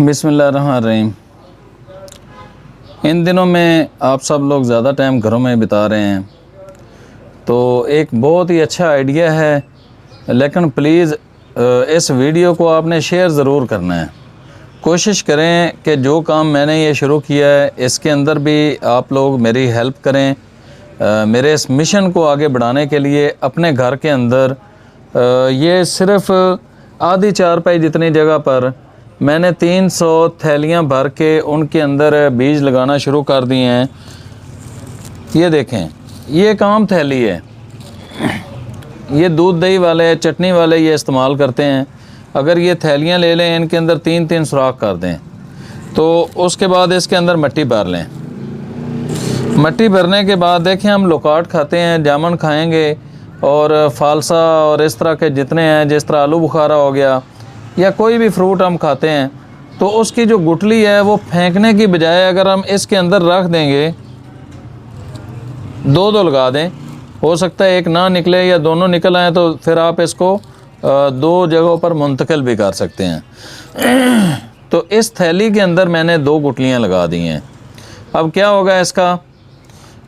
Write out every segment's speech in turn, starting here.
बिस्मिल्लाहिर्रहमानिर्रहीम। इन दिनों में आप सब लोग ज़्यादा टाइम घरों में बिता रहे हैं, तो एक बहुत ही अच्छा आइडिया है, लेकिन प्लीज़ इस वीडियो को आपने शेयर ज़रूर करना है। कोशिश करें कि जो काम मैंने ये शुरू किया है इसके अंदर भी आप लोग मेरी हेल्प करें। मेरे इस मिशन को आगे बढ़ाने के लिए अपने घर के अंदर ये सिर्फ़ आधी चारपाई जितनी जगह पर मैंने 300 थैलियाँ भर के उनके अंदर बीज लगाना शुरू कर दिए हैं। ये देखें, ये एक आम थैली है, ये दूध दही वाले चटनी वाले ये इस्तेमाल करते हैं। अगर ये थैलियाँ ले लें, इनके अंदर 3-3 सुराख कर दें, तो उसके बाद इसके अंदर मिट्टी भर लें। मिट्टी भरने के बाद देखें, हम लोकाट खाते हैं, जामुन खाएंगे और फालसा और इस तरह के जितने हैं, जिस तरह आलू बुखारा हो गया या कोई भी फ्रूट हम खाते हैं, तो उसकी जो गुठली है वो फेंकने की बजाय अगर हम इसके अंदर रख देंगे, दो लगा दें, हो सकता है एक ना निकले या दोनों निकल आए, तो फिर आप इसको 2 जगहों पर मुंतकिल भी कर सकते हैं। तो इस थैली के अंदर मैंने 2 गुठलियाँ लगा दी हैं। अब क्या होगा इसका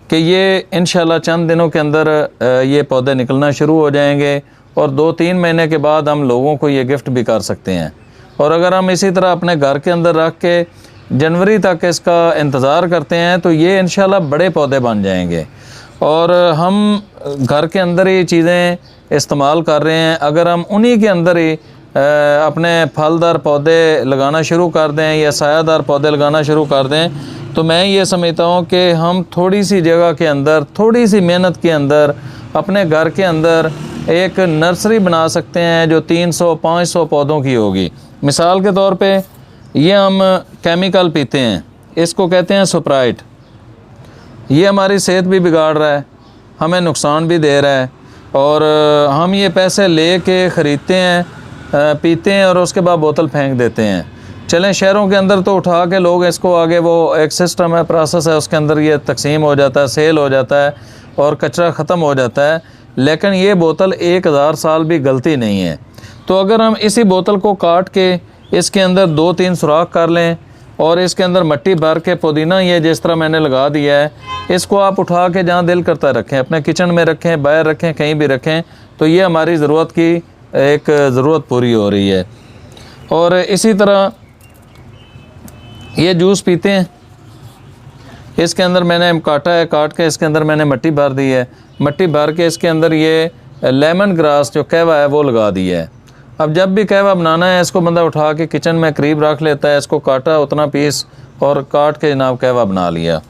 कि ये इंशाल्लाह चंद दिनों के अंदर ये पौधे निकलना शुरू हो जाएंगे और 2-3 महीने के बाद हम लोगों को ये गिफ्ट भी कर सकते हैं। और अगर हम इसी तरह अपने घर के अंदर रख के जनवरी तक इसका इंतज़ार करते हैं तो ये इंशाल्लाह बड़े पौधे बन जाएंगे और हम घर के अंदर ही चीज़ें इस्तेमाल कर रहे हैं। अगर हम उन्हीं के अंदर ही अपने फलदार पौधे लगाना शुरू कर दें या सायादार पौधे लगाना शुरू कर दें, तो मैं ये समझता हूँ कि हम थोड़ी सी जगह के अंदर, थोड़ी सी मेहनत के अंदर अपने घर के अंदर एक नर्सरी बना सकते हैं जो 300-500 पौधों की होगी। मिसाल के तौर पे ये हम केमिकल पीते हैं, इसको कहते हैं स्प्राइट। ये हमारी सेहत भी बिगाड़ रहा है, हमें नुकसान भी दे रहा है और हम ये पैसे ले के ख़रीदते हैं, पीते हैं और उसके बाद बोतल फेंक देते हैं। चलें, शहरों के अंदर तो उठा के लोग इसको आगे, वो एक सिस्टम है, प्रोसेस है, उसके अंदर ये तकसीम हो जाता है, सेल हो जाता है और कचरा ख़त्म हो जाता है। लेकिन ये बोतल 1000 साल भी गलती नहीं है। तो अगर हम इसी बोतल को काट के इसके अंदर 2-3 सुराख कर लें और इसके अंदर मिट्टी भर के पुदीना ये जिस तरह मैंने लगा दिया है, इसको आप उठा के जहाँ दिल करता रखें, अपने किचन में रखें, बाहर रखें, कहीं भी रखें, तो ये हमारी ज़रूरत की एक ज़रूरत पूरी हो रही है। और इसी तरह ये जूस पीते हैं, इसके अंदर मैंने काटा है, काट के इसके अंदर मैंने मिट्टी भर दी है, मिट्टी भर के इसके अंदर ये लेमन ग्रास जो कहवा है वो लगा दी है। अब जब भी कहवा बनाना है, इसको बंदा उठा के किचन में करीब रख लेता है, इसको काटा उतना पीस और काट के जनाब कहवा बना लिया।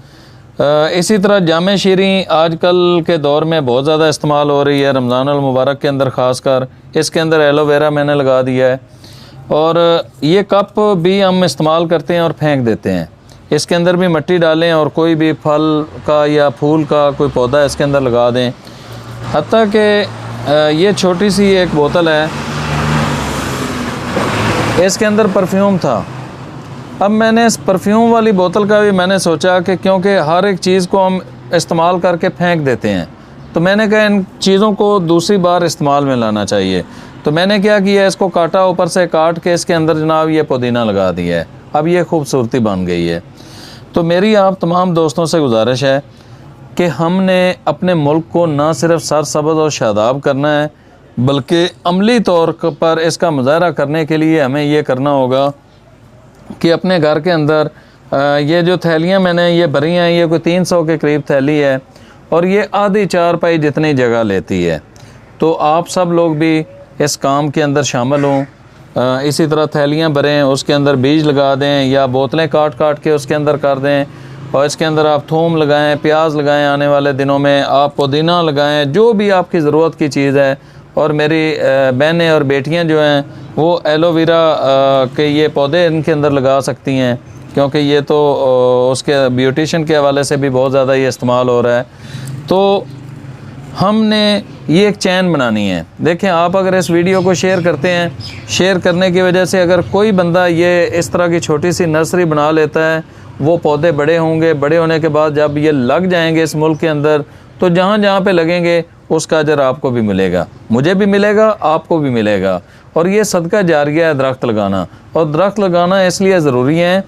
इसी तरह जामे शीरी आजकल के दौर में बहुत ज़्यादा इस्तेमाल हो रही है, रमज़ान अल मुबारक के अंदर ख़ासकर। इसके अंदर एलोवेरा मैंने लगा दिया है और ये कप भी हम इस्तेमाल करते हैं और फेंक देते हैं। इसके अंदर भी मिट्टी डालें और कोई भी फल का या फूल का कोई पौधा इसके अंदर लगा दें। हत्ता कि ये छोटी सी एक बोतल है, इसके अंदर परफ्यूम था। अब मैंने इस परफ्यूम वाली बोतल का भी मैंने सोचा कि क्योंकि हर एक चीज़ को हम इस्तेमाल करके फेंक देते हैं, तो मैंने कहा इन चीज़ों को दूसरी बार इस्तेमाल में लाना चाहिए। तो मैंने क्या किया, इसको काटा, ऊपर से काट के इसके अंदर जनाब ये पुदीना लगा दिया है। अब ये खूबसूरती बन गई है। तो मेरी आप तमाम दोस्तों से गुजारिश है कि हमने अपने मुल्क को ना सिर्फ सरसब्ज़ और शादाब करना है, बल्कि अमली तौर पर इसका मुज़ाहरा करने के लिए हमें ये करना होगा कि अपने घर के अंदर ये जो थैलियाँ मैंने ये भरी हैं, ये कोई 300 के करीब थैली है और ये आधी चारपाई जितनी जगह लेती है। तो आप सब लोग भी इस काम के अंदर शामिल हों। इसी तरह थैलियाँ भरें, उसके अंदर बीज लगा दें या बोतलें काट के उसके अंदर कर दें और इसके अंदर आप थूम लगाएं, प्याज लगाएं, आने वाले दिनों में आप पुदीना लगाएं, जो भी आपकी ज़रूरत की चीज़ है। और मेरी बहनें और बेटियां जो हैं वो एलोवेरा के ये पौधे इनके अंदर लगा सकती हैं, क्योंकि ये तो उसके ब्यूटिशन के हवाले से भी बहुत ज़्यादा ये इस्तेमाल हो रहा है। तो हमने ये एक चैन बनानी है। देखें, आप अगर इस वीडियो को शेयर करते हैं, शेयर करने की वजह से अगर कोई बंदा ये इस तरह की छोटी सी नर्सरी बना लेता है, वो पौधे बड़े होंगे, बड़े होने के बाद जब ये लग जाएंगे इस मुल्क के अंदर, तो जहाँ जहाँ पे लगेंगे उसका अजर आपको भी मिलेगा, मुझे भी मिलेगा, आपको भी मिलेगा। और ये सदका जारिया है दरख्त लगाना। और दरख्त लगाना इसलिए ज़रूरी है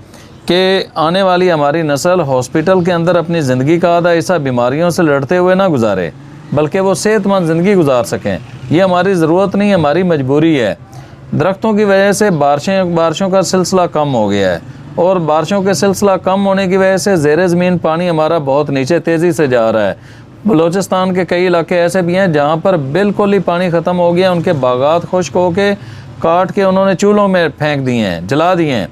कि आने वाली हमारी नस्ल हॉस्पिटल के अंदर अपनी ज़िंदगी का आधा हिस्सा बीमारियों से लड़ते हुए ना गुजारे, बल्कि वो सेहतमंद ज़िंदगी गुजार सकें। ये हमारी ज़रूरत नहीं, हमारी मजबूरी है। दरख्तों की वजह से बारिशों का सिलसिला कम हो गया है, और बारिशों के सिलसिला कम होने की वजह से ज़ेरे ज़मीन पानी हमारा बहुत नीचे तेज़ी से जा रहा है। बलूचिस्तान के कई इलाके ऐसे भी हैं जहाँ पर बिल्कुल ही पानी ख़त्म हो गया, उनके बागात खुश्क होके काट के उन्होंने चूल्हों में फेंक दिए हैं, जला दिए हैं।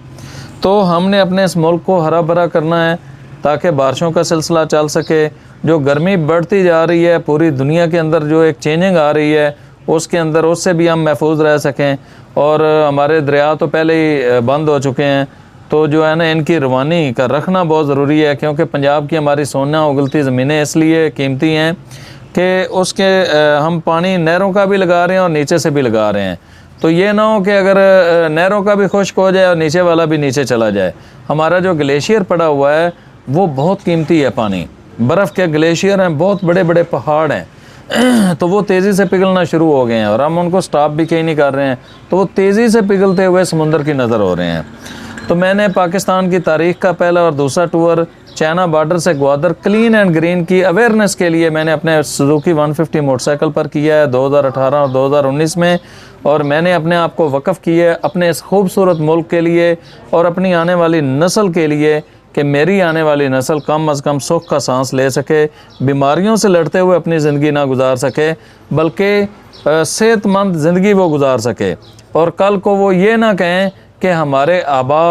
तो हमने अपने इस मुल्क को हरा भरा करना है ताकि बारिशों का सिलसिला चल सके। जो गर्मी बढ़ती जा रही है पूरी दुनिया के अंदर, जो एक चेंजिंग आ रही है उसके अंदर, उससे भी हम महफूज रह सकें। और हमारे दरिया तो पहले ही बंद हो चुके हैं, तो जो है ना इनकी रवानी का रखना बहुत ज़रूरी है, क्योंकि पंजाब की हमारी सोना उगलती ज़मीनें इसलिए कीमती हैं कि उसके हम पानी नहरों का भी लगा रहे हैं और नीचे से भी लगा रहे हैं। तो ये ना हो कि अगर नहरों का भी खुश्क हो जाए और नीचे वाला भी नीचे चला जाए। हमारा जो ग्लेशियर पड़ा हुआ है वो बहुत कीमती है पानी, बर्फ़ के ग्लेशियर हैं, बहुत बड़े बड़े पहाड़ हैं, तो वो तेज़ी से पिघलना शुरू हो गए हैं और हम उनको स्टॉप भी कहीं नहीं कर रहे हैं, तो वो तेज़ी से पिघलते हुए समुंदर की नज़र हो रहे हैं। तो मैंने पाकिस्तान की तारीख़ का पहला और दूसरा टूर चाइना बॉर्डर से ग्वादर क्लीन एंड ग्रीन की अवेयरनेस के लिए मैंने अपने सुजुकी 150 मोटरसाइकिल पर किया है 2018 और 2019 में। और मैंने अपने आप को वक़फ़ किया है अपने इस खूबसूरत मुल्क के लिए और अपनी आने वाली नस्ल के लिए, कि मेरी आने वाली नस्ल कम अज़ कम सुख का सांस ले सके, बीमारियों से लड़ते हुए अपनी ज़िंदगी ना गुजार सके, बल्कि सेहतमंद ज़िंदगी वो गुजार सके। और कल को वो ये ना कहें कि हमारे आबा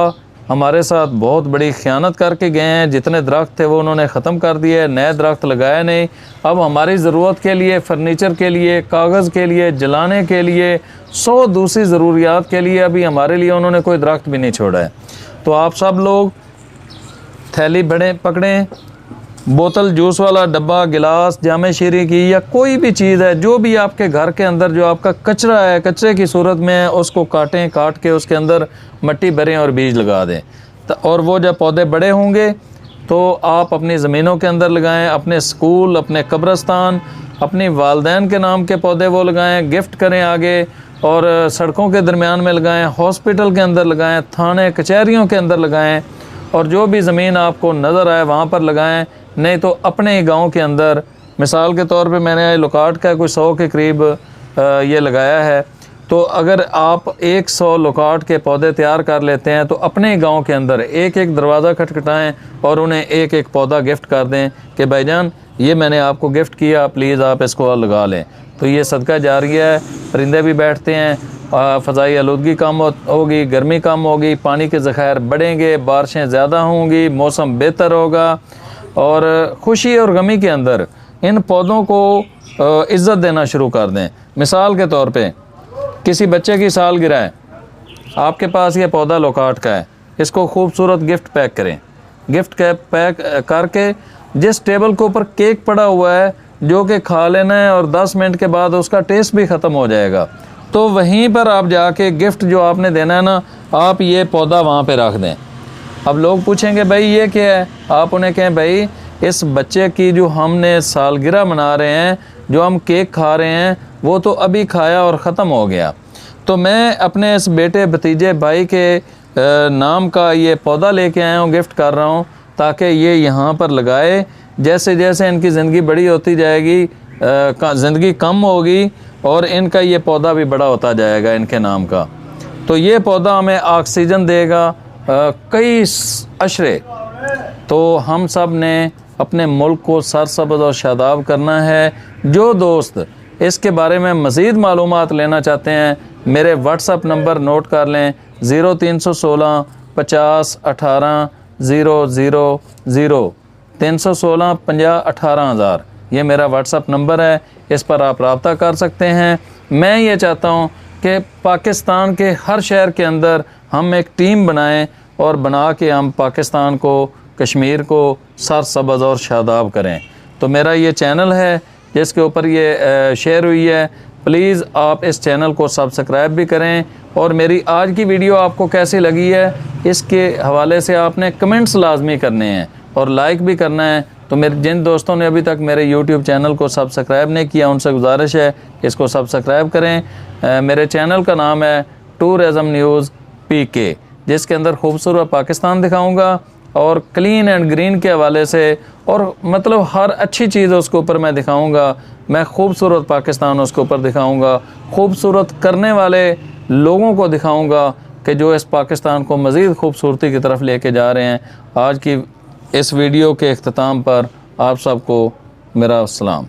हमारे साथ बहुत बड़ी ख़यानत करके गए हैं, जितने दरख्त थे वो उन्होंने ख़त्म कर दिए, नए दरख्त लगाए नहीं। अब हमारी ज़रूरत के लिए, फ़र्नीचर के लिए, कागज़ के लिए, जलाने के लिए, 100 दूसरी ज़रूरियात के लिए अभी हमारे लिए उन्होंने कोई दरख्त भी नहीं छोड़ा है। तो आप सब लोग थैली पकड़ें, बोतल, जूस वाला डब्बा, गिलास, जामे शीरी की या कोई भी चीज़ है, जो भी आपके घर के अंदर जो आपका कचरा है, कचरे की सूरत में है, उसको काट के उसके अंदर मिट्टी भरें और बीज लगा दें। और वो जब पौधे बड़े होंगे तो आप अपनी ज़मीनों के अंदर लगाएं, अपने स्कूल, अपने कब्रस्तान, अपनी वालदैन के नाम के पौधे वो लगाएं, गिफ्ट करें आगे, और सड़कों के दरमियान में लगाएं, हॉस्पिटल के अंदर लगाएं, थाने कचहरियों के अंदर लगाएं, और जो भी ज़मीन आपको नज़र आए वहाँ पर लगाएं। नहीं तो अपने ही गांव के अंदर, मिसाल के तौर पे मैंने लोकाट का कोई 100 के करीब ये लगाया है, तो अगर आप 100 लोकाट के पौधे तैयार कर लेते हैं तो अपने ही गांव के अंदर एक एक दरवाज़ा खटखटाएं और उन्हें एक एक पौधा गिफ्ट कर दें कि भाईजान ये मैंने आपको गिफ्ट किया, प्लीज़ आप इसको लगा लें। तो ये सदका जारिया है, परिंदे भी बैठते हैं, फ़ज़ाई आलूदगी कम होगी, गर्मी कम होगी, पानी के ज़ख़ायर बढ़ेंगे, बारिशें ज़्यादा होंगी, मौसम बेहतर होगा। और खुशी और गमी के अंदर इन पौधों को इज़्ज़त देना शुरू कर दें। मिसाल के तौर पे किसी बच्चे की सालगिरह है, आपके पास ये पौधा लोकाट का है, इसको खूबसूरत गिफ्ट पैक करें। गिफ्ट पैक करके जिस टेबल के ऊपर केक पड़ा हुआ है जो कि खा लेना है और 10 मिनट के बाद उसका टेस्ट भी ख़त्म हो जाएगा, तो वहीं पर आप जाके गिफ्ट जो आपने देना है ना, आप ये पौधा वहाँ पे रख दें। अब लोग पूछेंगे भाई ये क्या है, आप उन्हें कहें भाई इस बच्चे की जो हमने सालगिरह मना रहे हैं, जो हम केक खा रहे हैं, वो तो अभी खाया और ख़त्म हो गया। तो मैं अपने इस बेटे भतीजे भाई के नाम का ये पौधा लेके आया हूँ, गिफ्ट कर रहा हूँ, ताकि ये यहाँ पर लगाए। जैसे जैसे इनकी ज़िंदगी बड़ी होती जाएगी, ज़िंदगी कम होगी और इनका ये पौधा भी बड़ा होता जाएगा इनके नाम का। तो ये पौधा हमें ऑक्सीजन देगा कई अशरे। तो हम सब ने अपने मुल्क को सरसब्ज़ और शादाब करना है। जो दोस्त इसके बारे में मज़ीद मालूमात लेना चाहते हैं, मेरे व्हाट्सअप नंबर नोट कर लें, 0316 50 18 000, 316 50 18,000। ये मेरा व्हाट्सअप नंबर है, इस पर आप रब्ता कर सकते हैं। मैं ये चाहता हूँ कि पाकिस्तान के हर शहर के अंदर हम एक टीम बनाएं और बना के हम पाकिस्तान को, कश्मीर को सरसब्ज़ और शादाब करें। तो मेरा ये चैनल है जिसके ऊपर ये शेयर हुई है, प्लीज़ आप इस चैनल को सब्सक्राइब भी करें। और मेरी आज की वीडियो आपको कैसी लगी है, इसके हवाले से आपने कमेंट्स लाजमी करने हैं और लाइक भी करना है। तो मेरे जिन दोस्तों ने अभी तक मेरे YouTube चैनल को सब्सक्राइब नहीं किया उनसे गुजारिश है इसको सब्सक्राइब करें। मेरे चैनल का नाम है टूरिज़म न्यूज़ PK, जिसके अंदर खूबसूरत पाकिस्तान दिखाऊंगा और क्लीन एंड ग्रीन के हवाले से, और मतलब हर अच्छी चीज़ उसके ऊपर मैं दिखाऊंगा। मैं खूबसूरत पाकिस्तान उसके ऊपर दिखाऊंगा, खूबसूरत करने वाले लोगों को दिखाऊंगा कि जो इस पाकिस्तान को मज़ीद खूबसूरती की तरफ लेके जा रहे हैं। आज की इस वीडियो के इख्तिताम पर आप सबको मेरा सलाम।